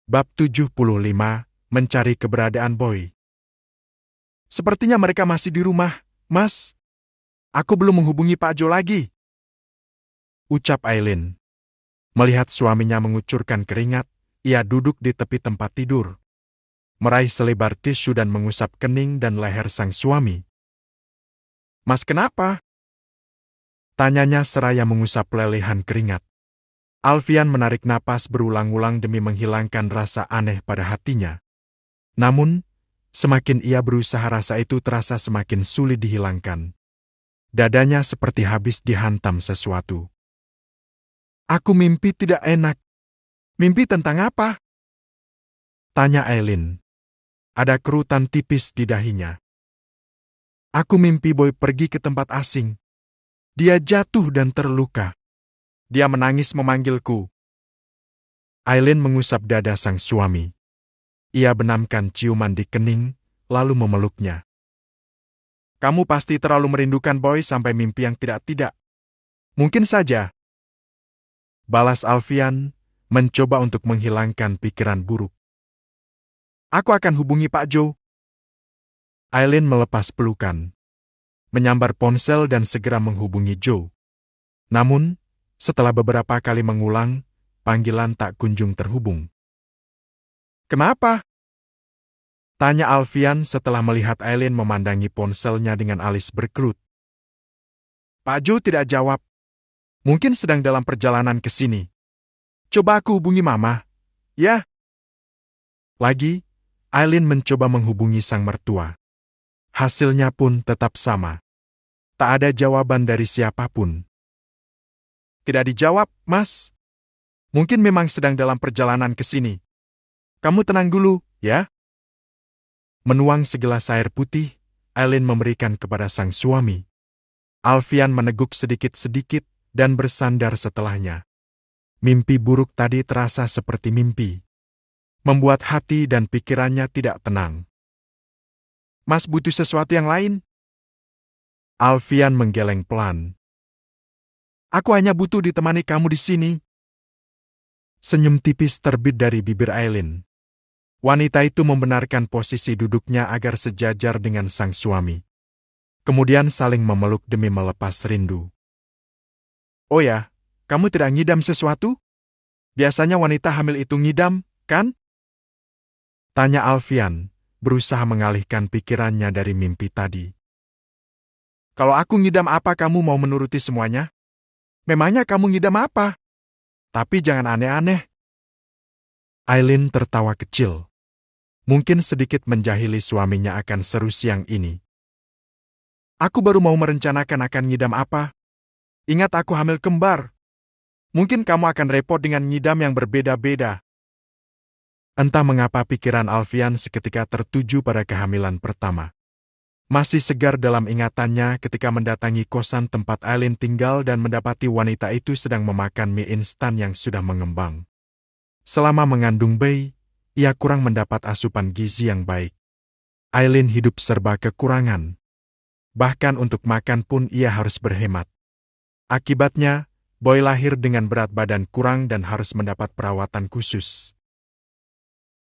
Bab 75, Mencari keberadaan Boy. Sepertinya mereka masih di rumah, Mas. Aku belum menghubungi Pak Jo lagi. Ucap Aileen. Melihat suaminya mengucurkan keringat, ia duduk di tepi tempat tidur. Meraih selebar tisu dan mengusap kening dan leher sang suami. Mas kenapa? Tanyanya seraya mengusap lelehan keringat. Alfian menarik napas berulang-ulang demi menghilangkan rasa aneh pada hatinya. Namun, semakin ia berusaha rasa itu terasa semakin sulit dihilangkan. Dadanya seperti habis dihantam sesuatu. Aku mimpi tidak enak. Mimpi tentang apa? Tanya Aileen. Ada kerutan tipis di dahinya. Aku mimpi Boy pergi ke tempat asing. Dia jatuh dan terluka. Dia menangis memanggilku. Aileen mengusap dada sang suami. Ia benamkan ciuman di kening, lalu memeluknya. Kamu pasti terlalu merindukan Boy sampai mimpi yang tidak-tidak. Mungkin saja. Balas Alfian, mencoba untuk menghilangkan pikiran buruk. Aku akan hubungi Pak Jo. Aileen melepas pelukan. Menyambar ponsel dan segera menghubungi Joe. Namun, setelah beberapa kali mengulang, panggilan tak kunjung terhubung. Kenapa? Tanya Alfian setelah melihat Aileen memandangi ponselnya dengan alis berkerut. Pak Jo tidak jawab. Mungkin sedang dalam perjalanan ke sini. Coba aku hubungi Mama. Ya. Lagi, Aileen mencoba menghubungi sang mertua. Hasilnya pun tetap sama. Tak ada jawaban dari siapapun. Tidak dijawab, Mas. Mungkin memang sedang dalam perjalanan ke sini. Kamu tenang dulu, ya. Menuang segelas air putih, Aileen memberikan kepada sang suami. Alfian meneguk sedikit-sedikit dan bersandar setelahnya. Mimpi buruk tadi terasa seperti mimpi. Membuat hati dan pikirannya tidak tenang. Mas butuh sesuatu yang lain? Alfian menggeleng pelan. Aku hanya butuh ditemani kamu di sini. Senyum tipis terbit dari bibir Aileen. Wanita itu membenarkan posisi duduknya agar sejajar dengan sang suami. Kemudian saling memeluk demi melepas rindu. Oh ya, kamu tidak ngidam sesuatu? Biasanya wanita hamil itu ngidam, kan? Tanya Alfian, berusaha mengalihkan pikirannya dari mimpi tadi. Kalau aku ngidam apa kamu mau menuruti semuanya? Memangnya kamu ngidam apa? Tapi jangan aneh-aneh. Aileen tertawa kecil. Mungkin sedikit menjahili suaminya akan seru siang ini. Aku baru mau merencanakan akan ngidam apa. Ingat aku hamil kembar. Mungkin kamu akan repot dengan ngidam yang berbeda-beda. Entah mengapa pikiran Alfian seketika tertuju pada kehamilan pertama. Masih segar dalam ingatannya ketika mendatangi kosan tempat Aileen tinggal dan mendapati wanita itu sedang memakan mie instan yang sudah mengembang. Selama mengandung bayi, ia kurang mendapat asupan gizi yang baik. Aileen hidup serba kekurangan. Bahkan untuk makan pun ia harus berhemat. Akibatnya, Boy lahir dengan berat badan kurang dan harus mendapat perawatan khusus.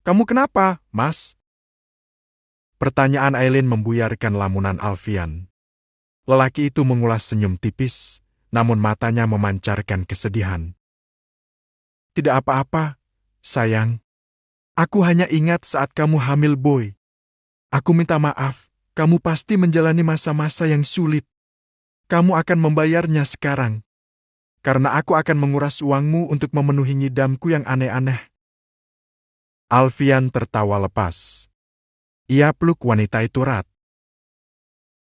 Kamu kenapa, Mas? Pertanyaan Aileen membuyarkan lamunan Alfian. Lelaki itu mengulas senyum tipis, namun matanya memancarkan kesedihan. Tidak apa-apa, sayang. Aku hanya ingat saat kamu hamil Boy. Aku minta maaf, kamu pasti menjalani masa-masa yang sulit. Kamu akan membayarnya sekarang. Karena aku akan menguras uangmu untuk memenuhi ngidamku yang aneh-aneh. Alfian tertawa lepas. Ia peluk wanita itu erat.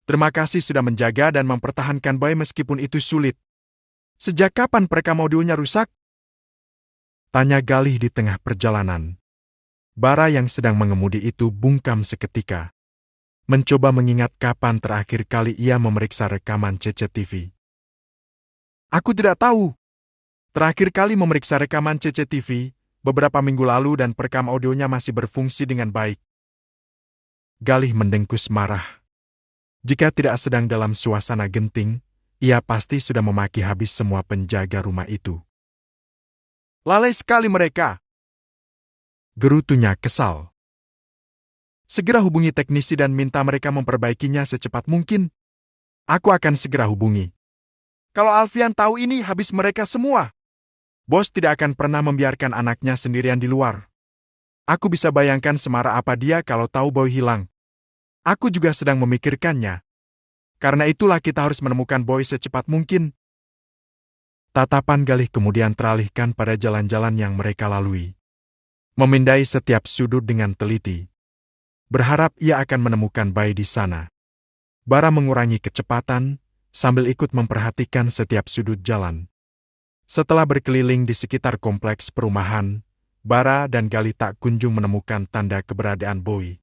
Terima kasih sudah menjaga dan mempertahankan Boy meskipun itu sulit. Sejak kapan perekam audionya rusak? Tanya Galih di tengah perjalanan. Bara yang sedang mengemudi itu bungkam seketika. Mencoba mengingat kapan terakhir kali ia memeriksa rekaman CCTV. Aku tidak tahu. Terakhir kali memeriksa rekaman CCTV, beberapa minggu lalu dan perekam audionya masih berfungsi dengan baik. Galih mendengkus marah. Jika tidak sedang dalam suasana genting, ia pasti sudah memaki habis semua penjaga rumah itu. Lalai sekali mereka. Gerutunya kesal. Segera hubungi teknisi dan minta mereka memperbaikinya secepat mungkin. Aku akan segera hubungi. Kalau Alfian tahu ini, habis mereka semua. Bos tidak akan pernah membiarkan anaknya sendirian di luar. Aku bisa bayangkan semarah apa dia kalau tahu Boy hilang. Aku juga sedang memikirkannya. Karena itulah kita harus menemukan Boy secepat mungkin. Tatapan Galih kemudian teralihkan pada jalan-jalan yang mereka lalui. Memindai setiap sudut dengan teliti. Berharap ia akan menemukan Boy di sana. Bara mengurangi kecepatan, sambil ikut memperhatikan setiap sudut jalan. Setelah berkeliling di sekitar kompleks perumahan, Bara dan Galih tak kunjung menemukan tanda keberadaan Boy.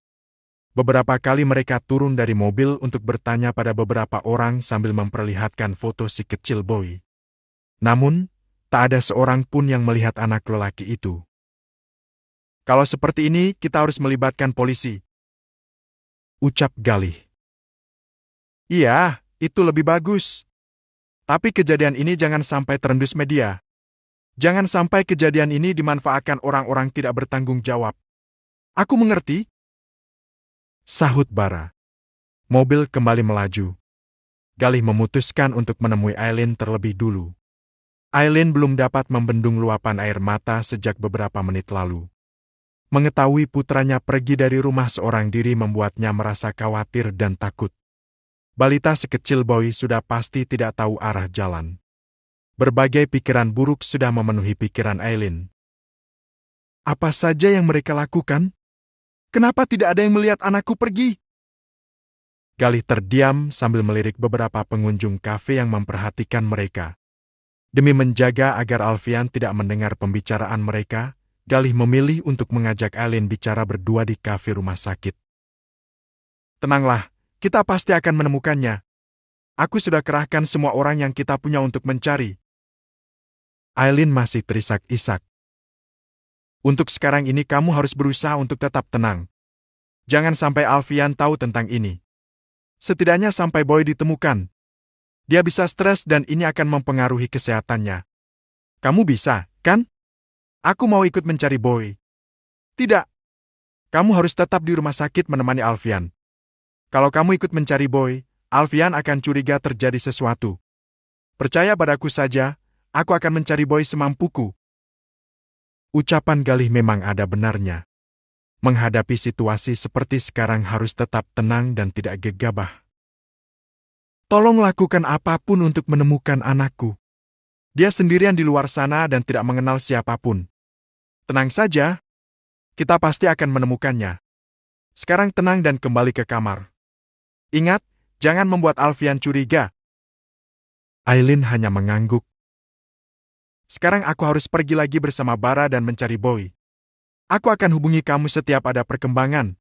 Beberapa kali mereka turun dari mobil untuk bertanya pada beberapa orang sambil memperlihatkan foto si kecil Boy. Namun, tak ada seorang pun yang melihat anak lelaki itu. Kalau seperti ini, kita harus melibatkan polisi, ucap Galih. Iya, itu lebih bagus. Tapi kejadian ini jangan sampai terendus media. Jangan sampai kejadian ini dimanfaatkan orang-orang tidak bertanggung jawab. Aku mengerti, sahut Bara. Mobil kembali melaju. Galih memutuskan untuk menemui Aileen terlebih dulu. Aileen belum dapat membendung luapan air mata sejak beberapa menit lalu. Mengetahui putranya pergi dari rumah seorang diri membuatnya merasa khawatir dan takut. Balita sekecil Boy sudah pasti tidak tahu arah jalan. Berbagai pikiran buruk sudah memenuhi pikiran Aileen. Apa saja yang mereka lakukan? Kenapa tidak ada yang melihat anakku pergi? Galih terdiam sambil melirik beberapa pengunjung kafe yang memperhatikan mereka. Demi menjaga agar Alfian tidak mendengar pembicaraan mereka, Galih memilih untuk mengajak Aileen bicara berdua di kafe rumah sakit. Tenanglah, kita pasti akan menemukannya. Aku sudah kerahkan semua orang yang kita punya untuk mencari. Aileen masih terisak-isak. Untuk sekarang ini kamu harus berusaha untuk tetap tenang. Jangan sampai Alfian tahu tentang ini. Setidaknya sampai Boy ditemukan. Dia bisa stres dan ini akan mempengaruhi kesehatannya. Kamu bisa, kan? Aku mau ikut mencari Boy. Tidak. Kamu harus tetap di rumah sakit menemani Alfian. Kalau kamu ikut mencari Boy, Alfian akan curiga terjadi sesuatu. Percaya padaku saja, aku akan mencari Boy semampuku. Ucapan Galih memang ada benarnya. Menghadapi situasi seperti sekarang harus tetap tenang dan tidak gegabah. Tolong lakukan apapun untuk menemukan anakku. Dia sendirian di luar sana dan tidak mengenal siapapun. Tenang saja, kita pasti akan menemukannya. Sekarang tenang dan kembali ke kamar. Ingat, jangan membuat Alfian curiga. Aileen hanya mengangguk. Sekarang aku harus pergi lagi bersama Bara dan mencari Boy. Aku akan hubungi kamu setiap ada perkembangan.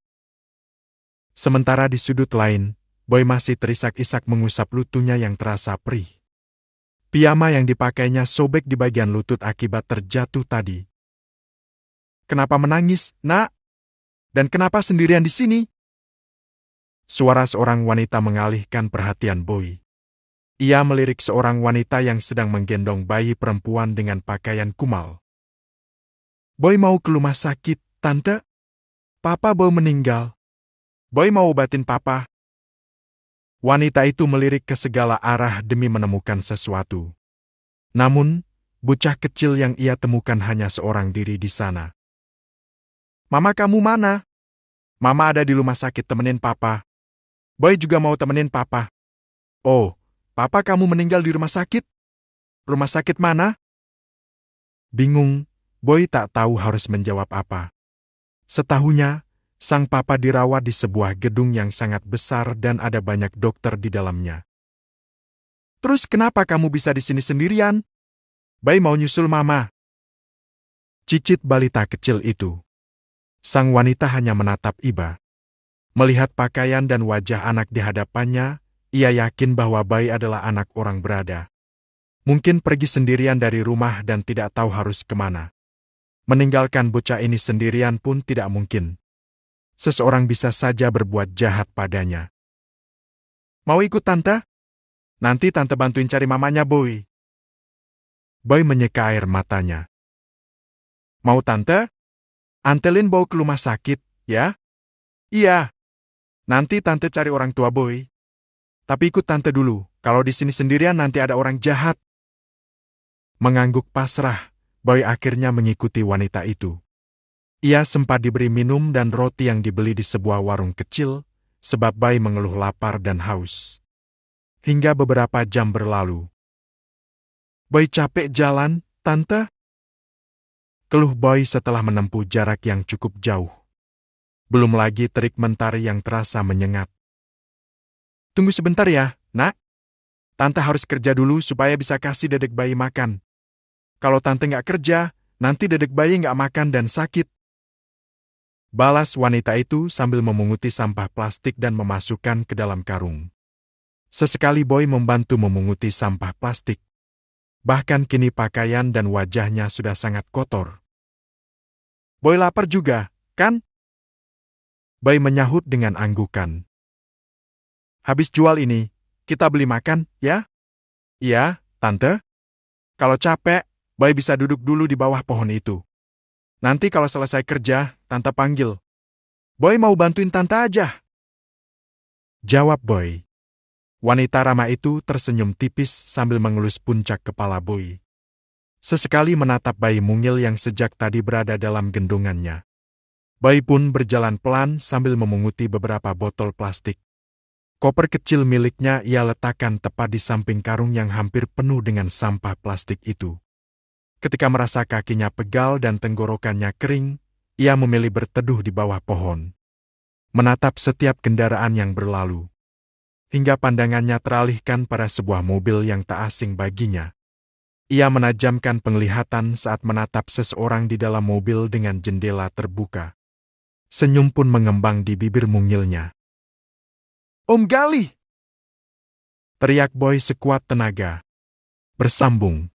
Sementara di sudut lain, Boy masih terisak-isak mengusap lututnya yang terasa perih. Piyama yang dipakainya sobek di bagian lutut akibat terjatuh tadi. Kenapa menangis, Nak? Dan kenapa sendirian di sini? Suara seorang wanita mengalihkan perhatian Boy. Ia melirik seorang wanita yang sedang menggendong bayi perempuan dengan pakaian kumal. Boy mau ke rumah sakit, Tante. Papa Boy meninggal. Boy mau obatin Papa. Wanita itu melirik ke segala arah demi menemukan sesuatu. Namun, bocah kecil yang ia temukan hanya seorang diri di sana. Mama kamu mana? Mama ada di rumah sakit temenin Papa. Boy juga mau temenin Papa. Oh, Papa kamu meninggal di rumah sakit? Rumah sakit mana? Bingung, Boy tak tahu harus menjawab apa. Setahunya, sang papa dirawat di sebuah gedung yang sangat besar dan ada banyak dokter di dalamnya. Terus kenapa kamu bisa di sini sendirian? Boy mau nyusul Mama. Cicit balita kecil itu. Sang wanita hanya menatap iba. Melihat pakaian dan wajah anak di hadapannya, ia yakin bahwa Boy adalah anak orang berada. Mungkin pergi sendirian dari rumah dan tidak tahu harus kemana. Meninggalkan bocah ini sendirian pun tidak mungkin. Seseorang bisa saja berbuat jahat padanya. Mau ikut Tante? Nanti Tante bantuin cari mamanya Boy. Boy menyeka air matanya. Mau Tante? Antelin Boy ke rumah sakit, ya? Iya. Nanti tante cari orang tua Boy. Tapi ikut tante dulu, kalau di sini sendirian nanti ada orang jahat. Mengangguk pasrah, Boy akhirnya mengikuti wanita itu. Ia sempat diberi minum dan roti yang dibeli di sebuah warung kecil, sebab Boy mengeluh lapar dan haus. Hingga beberapa jam berlalu. Boy capek jalan, tante? Keluh Boy setelah menempuh jarak yang cukup jauh. Belum lagi terik mentari yang terasa menyengat. Tunggu sebentar ya, nak. Tante harus kerja dulu supaya bisa kasih dedek bayi makan. Kalau tante nggak kerja, nanti dedek bayi nggak makan dan sakit. Balas wanita itu sambil memunguti sampah plastik dan memasukkan ke dalam karung. Sesekali Boy membantu memunguti sampah plastik. Bahkan kini pakaian dan wajahnya sudah sangat kotor. Boy lapar juga, kan? Boy menyahut dengan anggukan. Habis jual ini, kita beli makan, ya? Iya, tante. Kalau capek, Boy bisa duduk dulu di bawah pohon itu. Nanti kalau selesai kerja, tante panggil. Boy mau bantuin tante aja. Jawab Boy. Wanita ramah itu tersenyum tipis sambil mengelus puncak kepala Boy. Sesekali menatap bayi mungil yang sejak tadi berada dalam gendongannya. Boy pun berjalan pelan sambil memunguti beberapa botol plastik. Koper kecil miliknya ia letakkan tepat di samping karung yang hampir penuh dengan sampah plastik itu. Ketika merasa kakinya pegal dan tenggorokannya kering, ia memilih berteduh di bawah pohon. Menatap setiap kendaraan yang berlalu. Hingga pandangannya teralihkan pada sebuah mobil yang tak asing baginya. Ia menajamkan penglihatan saat menatap seseorang di dalam mobil dengan jendela terbuka. Senyum pun mengembang di bibir mungilnya. Om Gali! Teriak Boy sekuat tenaga. Bersambung.